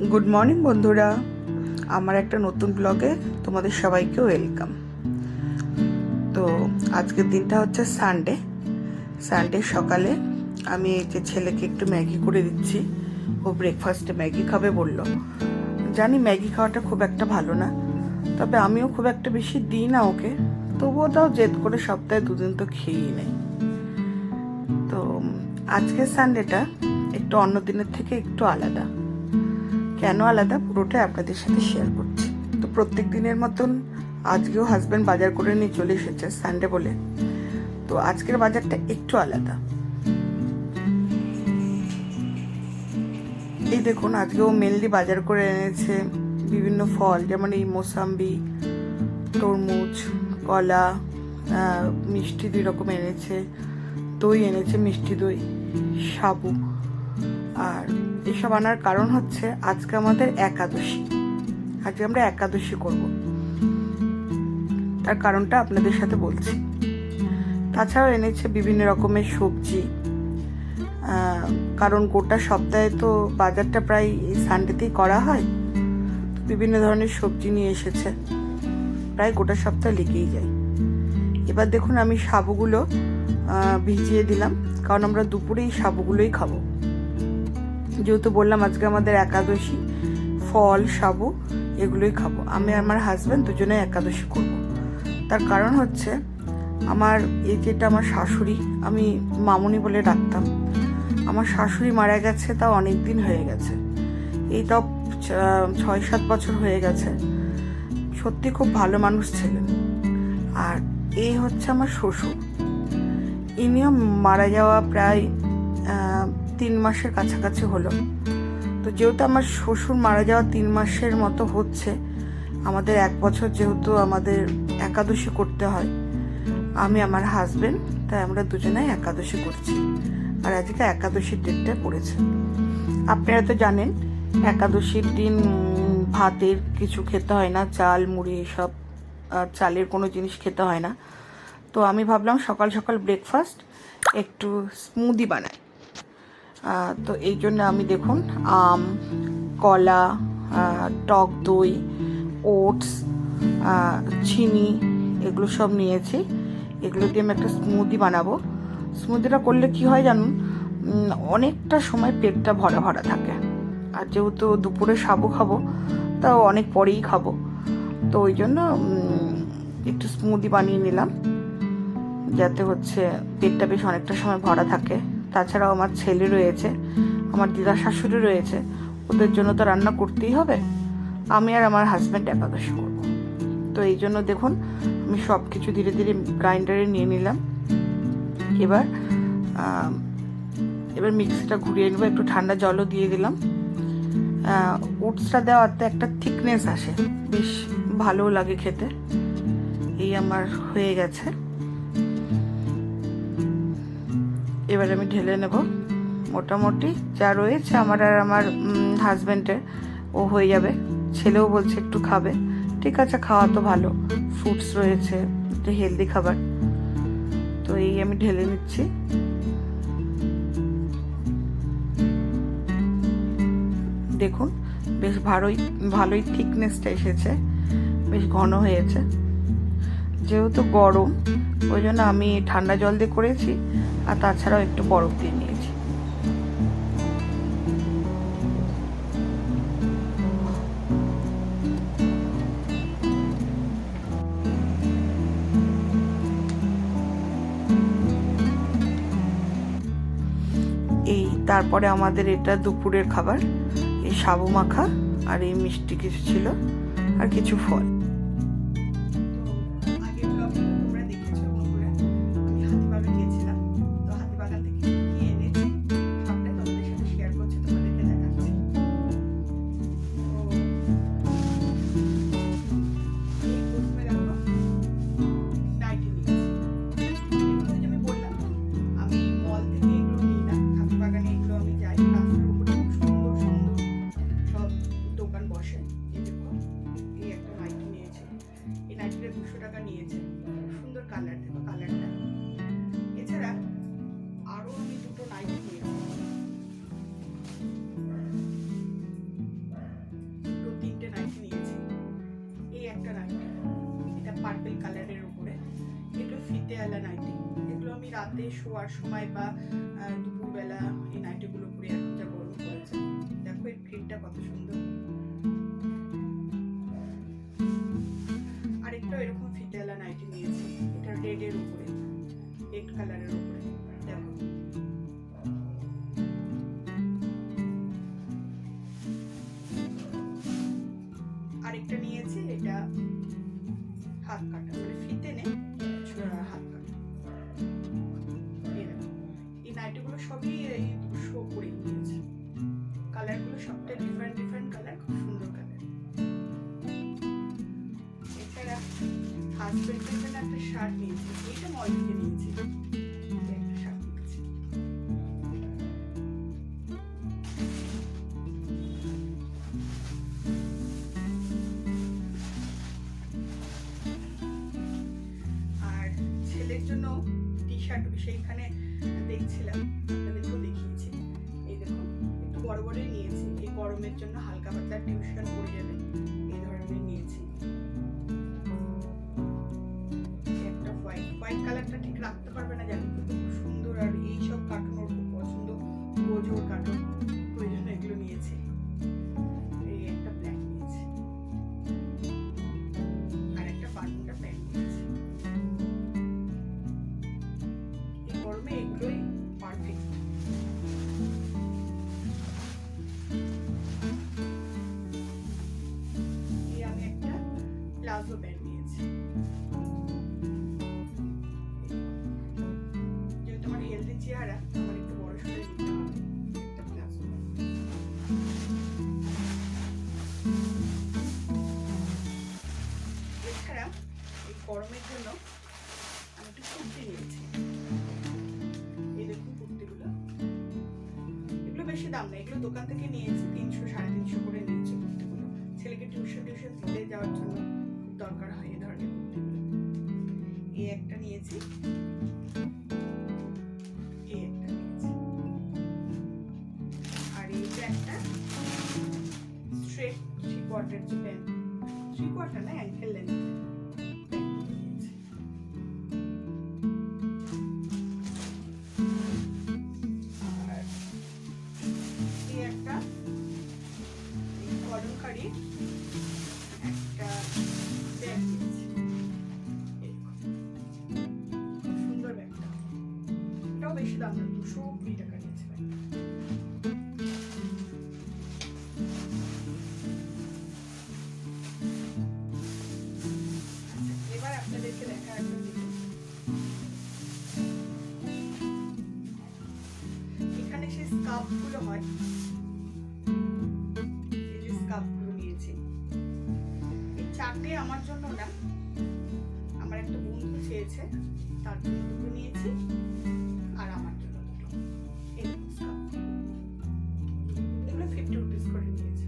Good morning বন্ধুরা, আমার একটা নতুন ব্লগে তোমাদের সবাইকে ওয়েলকাম। তো আজকের দিনটা হচ্ছে সানডে সকালে আমি এই যে ছেলেকে একটু ম্যাগি করে দিচ্ছি। ও ব্রেকফাস্টে ম্যাগি খাবে বললো। জানি ম্যাগি খাওয়াটা খুব একটা ভালো না, তবে আমিও খুব একটা বেশি দিই না ওকে, তবুও তাও জেদ করে সপ্তাহে 2 দিন তো খেয়েই নেই। তো আজকের সানডেটা একটু অন্য দিনের থেকে একটু আলাদা। কেন আলাদা পুরোটা আপনাদের সাথে শেয়ার করছি। তো প্রত্যেক দিনের মতন আজকেও হাজব্যান্ড বাজার করে নিয়ে চলে এসেছে সানডে বলে। তো আজকের বাজারটা একটু আলাদা। এই দেখুন, আজকেও মেনলি বাজার করে এনেছে বিভিন্ন ফল, যেমন এই মোসাম্বি, তরমুজ, কলা, মিষ্টি 2 রকম এনেছে, দই এনেছে, মিষ্টি দই, সাবু। আর এসব আনার কারণ হচ্ছে আজকে আমাদের একাদশী। আজকে আমরা একাদশী করব, তার কারণটা আপনাদের সাথে বলছি। তাছাড়াও এনেছে বিভিন্ন রকমের সবজি, কারণ গোটা সপ্তাহে তো বাজারটা প্রায় এই সানডেতেই করা হয়। বিভিন্ন ধরনের সবজি নিয়ে এসেছে, প্রায় গোটা সপ্তাহে লেগেই যায়। এবার দেখুন, আমি সাবুগুলো ভিজিয়ে দিলাম, কারণ আমরা দুপুরে এই সাবুগুলোই খাবো। যেহেতু বললাম আজকে আমাদের একাদশী, ফল, সাবু এগুলোই খাবো। আমি আমার হাজব্যান্ড দুজনে একাদশী করব। তার কারণ হচ্ছে আমার এই যেটা আমার শাশুড়ি, আমি মামুনি বলে ডাকতাম, আমার শাশুড়ি মারা গেছে তাও অনেক দিন হয়ে গেছে, এই তাও 6-7 বছর হয়ে গেছে। সত্যি খুব ভালো মানুষ ছিলেন। আর এই হচ্ছে আমার শ্বশুর, ইনিও মারা যাওয়া প্রায় 3 মাসের কাছাকাছি হলো। তো যেহেতু আমার শ্বশুর মারা যাওয়া 3 মাসের মতো হচ্ছে, আমাদের 1 বছর যেহেতু আমাদের একাদশী করতে হয়, আমি আমার হাজবেন্ড, তাই আমরা দুজনেই একাদশী করছি। আর আজকে একাদশীর ডেটটা পড়েছে। আপনারা তো জানেন একাদশীর দিন ভাতের কিছু খেতে হয় না, চাল মুড়ি এসব চালের কোনো জিনিস খেতে হয় না। তো আমি ভাবলাম সকাল সকাল ব্রেকফাস্ট একটু স্মুদি বানাই। তো এই জন্য আমি দেখুন আম, কলা, টক দই, ওটস, চিনি এগুলো সব নিয়েছি। এগুলো দিয়ে আমি একটা স্মুদি বানাবো। স্মুদিটা করলে কি হয় জানুন, অনেকটা সময় পেটটা ভরা ভরা থাকে। আর যেহেতু দুপুরে সাবু খাবো, তাও অনেক পরেই খাবো, তো ওই জন্য একটু স্মুদি বানিয়ে নিলাম, যাতে হচ্ছে পেটটা বেশ অনেকটা সময় ভরা থাকে। তাছাড়াও আমার ছেলে রয়েছে, আমার দিদা শাশুড়ি রয়েছে, ওদের জন্য তো রান্না করতেই হবে। আমি আর আমার হাজব্যান্ড একাদশী করব। তো এই জন্য দেখুন আমি সব কিছু ধীরে ধীরে গ্রাইন্ডারে নিয়ে নিলাম। এবার মিক্সিটা ঘুরিয়ে নেবো, একটু ঠান্ডা জলও দিয়ে দিলাম। ওটসটা দেওয়াতে একটা থিকনেস আসে, বেশ ভালো লাগে খেতে। এই আমার হয়ে গেছে, এবার আমি ঢেলে নেব। মোটামুটি যা রয়েছে আমার আর আমার হাজব্যান্ডের, ও হয়ে যাবে। ছেলেও বলছে একটু খাবে, ঠিক আছে, খাওয়া তো ভালো, ফ্রুটস রয়েছে, একটু হেলদি খাবার। তো এই আমি ঢেলে নিচ্ছি। দেখুন বেশ ভালোই থিকনেসটা এসেছে, বেশ ঘন হয়েছে। যেহেতু গরম, ওই জন্য আমি ঠান্ডা জল দিয়ে করেছি, আর তাছাড়াও একটু বরফ দিয়ে নিয়েছি। এই তারপরে আমাদের এটা দুপুরের খাবার, এই সাবু মাখা আর এই মিষ্টি কিছু ছিল, আর কিছু ফল। একটা নাইটি, এটা পার্পল কালারের উপরে, এগুলো ফিতেওয়ালা নাইটি। এগুলো আমি রাতে শোয়ার সময় বা দুপুরবেলা এই নাইটিগুলো পরে এখন যা গরম পড়েছে। দেখো এই প্রিন্টটা কত সুন্দর। আরেকটা এরকম ফিতেওয়ালা নাইটি নিয়েছি, এটা রেডের উপরে, রেড কালারের উপরে। দেখো আরেকটা নিয়েছি, এটা হাত কাটা, মানে ফিতে নেই, হাত কাটা। এই নাইটিগুলো সবই এই শো করে নিয়েছে। কালারগুলো সবটা ডিফারেন্ট ডিফারেন্ট কালার, খুব সুন্দর কালার। এছাড়া হাজবেন্ডের জন্য একটা শার্ট নিয়েছি, এইটা মল থেকে নিয়েছি, একটা শার্ট নিয়েছি। আর ছেলের জন্য টি শার্ট সেইখানে দেখছিলাম, আপনাদেরকেও দেখিয়েছি। এই দেখুন একটু বড় বড়ই নিয়েছি, এই গরমের জন্য হালকা পাতলা টিউশন পড়ে যাবে এই ধরনের নিয়েছি। একটা হোয়াইট কালারটা ঠিক রাখতে পারবে না জানি, কিন্তু খুব সুন্দর। আর এইসব কার্টুন ওর খুব পছন্দ, গোজোর কার্টুন, ওই জন্য এগুলো নিয়েছি। এই একটা ব্ল্যাক নিয়েছি, আর একটা বারমুডা প্যান্ট নিয়েছি। এই গরমে এগুলোই পারফেক্ট। এই আমি একটা প্লাজো প্যান্ট নিয়েছি, যেহেতু আমার হেলদি চেহারা, আমার একটু বড় সড়ো নিতে হবে একটা প্লাজো প্যান্ট। এছাড়া এই গরমের জন্য আমি একটু কুর্তি নিয়েছি। এই দেখুন কুর্তিগুলো, এগুলো বেশি দাম না, এগুলো দোকান থেকে নিয়েছি, 300-350 করে নিয়েছি কুর্তিগুলো। ছেলেকে টিউশন দিতে যাওয়ার জন্য খুব দরকার হয় এই ধরনের কুর্তিগুলো। এই একটা নিয়েছি, এই একটা নিয়েছি, আর এইটা একটা স্ট্রেট 3/4 যে প্যান্ট, 3/4 না, অ্যাঙ্কেল লেন্থ নিয়েছি। আর এই একটা কলমকারি একটা ব্যাগ নিয়েছি, সুন্দর ব্যাগটা, এটাও বেশি দাম না, 220 টাকা নিয়েছে ব্যাগটা। এবার আপনাদেরকে দেখা একটা জিনিস, এখানে সেই স্কার্ফ গুলো হয়, এই যে স্কার্ফ গুলো নিয়েছি। এই 4টে আমার জন্য না, আমার একটা বন্ধু চেয়েছে, তার জন্য 2টো নিয়েছি, আর আমার জন্য 2টো। এরকম স্কার্ফ, এগুলো 50 রুপিস করে নিয়েছে।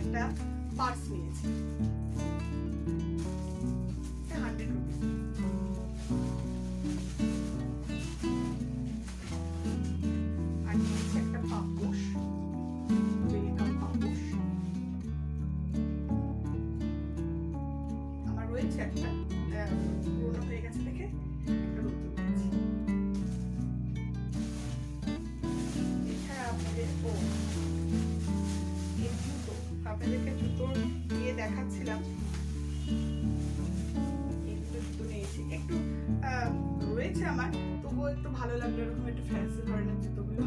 একটা পার্স নিয়েছি, 100 রুপিস। আর নিয়েছি একটা পাপোশ, ওয়েলকাম পাপোশ। আমার রয়েছে একটা, পুরোনো হয়ে গেছে দেখে একটা নতুন নিয়েছি। এছাড়া আপনাদের এই জুতো, আপনাদেরকে জুতোর দিয়ে দেখাচ্ছিলাম, এই দুটো জুতো নিয়েছি। একটু রয়েছে আমার, তবুও একটু ভালো লাগলো এরকম একটু ফ্যান্সি ধরনের জুতোগুলো।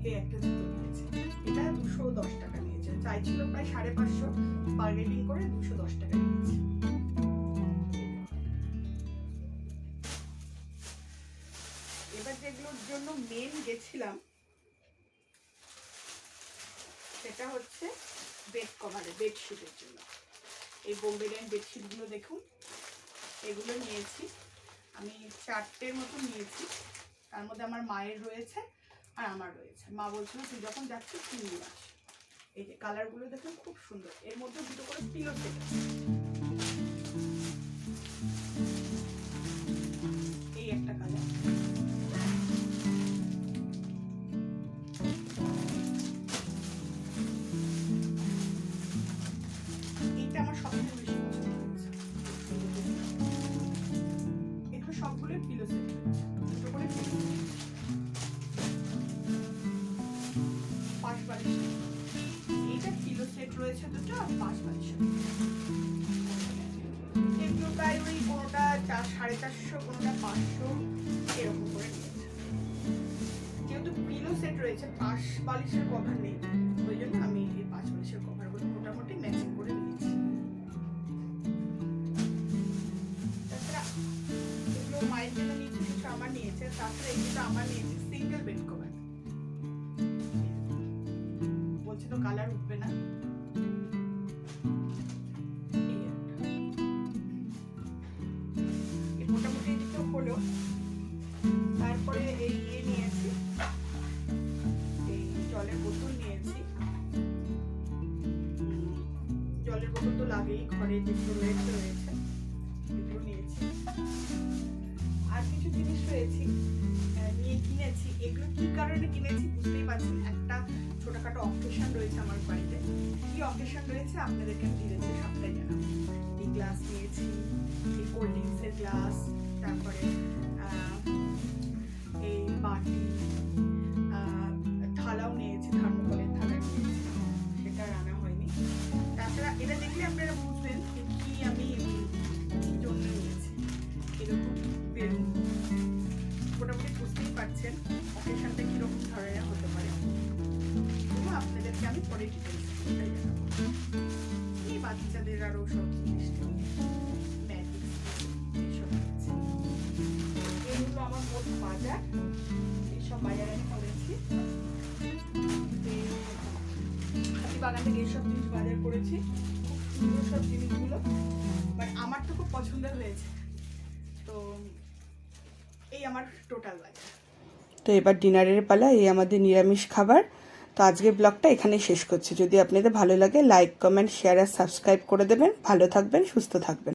এই একটা জুতো নিয়েছি, এটা 210 টাকা নিয়েছে, চাইছিল প্রায় 550, বার্গেনিং করে 210 টাকা নিয়েছি। এবার যেগুলোর জন্য মেন গেছিলাম সেটা হচ্ছে বেড কভারে, বেডশিটের জন্য। এই বোম্বে ডাইন বেডশিটগুলো দেখুন, এগুলো নিয়েছি আমি 4টের মতো নিয়েছি। তার মধ্যে আমার মায়ের রয়েছে আর আমার রয়েছে। মা বলছিল তুই যখন যাচ্ছিস তুই নিয়ে আস। এই যে কালারগুলো দেখুন খুব সুন্দর, এর মধ্যে 2টো করে পিলো সেট আছে। এই একটা কালার, রয়েছে দুটো, আর 5 বালিশের। এগুলো প্রায় ওই কোনোটা 450, কোনোটা 500 এরকম করে নিয়েছে। যেহেতু পিলো সেট রয়েছে, 5 বালিশের কভার নেই, ওই জন্য আমি এই 5 বালিশের কভারগুলো মোটামুটি ম্যাচিং করে নিয়েছি। তাছাড়া এগুলো মায়ের জন্য নিয়েছে, কিছু আমার নিয়েছে, তাছাড়া এগুলো আমার নিয়েছে সিঙ্গেল বেড কভার। বলছে তো কালার উঠবে না, মোটামুটি এদিকেও হলো। তারপরে এই নিয়েছি, এই জলের বোতল নিয়েছি। জলের বোতল তো লাগেই, ঘরে যেগুলো রয়েছে এগুলো নিয়েছি। আর কিছু জিনিস রয়েছে নিয়ে কিনেছি। এগুলো কি কারণে কিনেছি বুঝতেই পারছেন। একটা ছোটখাটো অকেশন রয়েছে আমার বাড়িতে। কি অকেশন রয়েছে আপনাদেরকে ধীরে ধীরে সবটাই জানাবো। এই গ্লাস নিয়েছি, এই কোল্ড ড্রিঙ্কসের গ্লাস, তারপরে এই বাটি, থালাও নিয়েছি, থার্মোকলের থালা নিয়েছি, সেটা রান্না হয়নি। তাছাড়া এটা দেখলে আপনারা বুঝবেন যে কি আমি জন্য নিয়েছি। এরকম বেলুন, মোটামুটি বুঝতেই পারছেন অকেশনটা কিরকম ধরনের হতে পারে। আপনাদেরকে আমি পরে ডিটেলস জানাবো। এই বাচ্চাদের আরো সব জিনিস এইগুলো আমার মোট বাজার। এইসব বাজার আমি করেছি, হাতিবাগান থেকে এইসব জিনিস বাজার করেছি। খুব সুন্দর সব জিনিসগুলো, মানে আমার তো খুব পছন্দের হয়েছে। তো এই আমার টোটাল বাজার। তো এবার ডিনারের পালা, এই আমাদের নিরামিষ খাবার। তো আজকের ব্লগটা এখানেই শেষ করছি। যদি আপনাদের ভালো লাগে লাইক, কমেন্ট, শেয়ার আর সাবস্ক্রাইব করে দেবেন। ভালো থাকবেন, সুস্থ থাকবেন।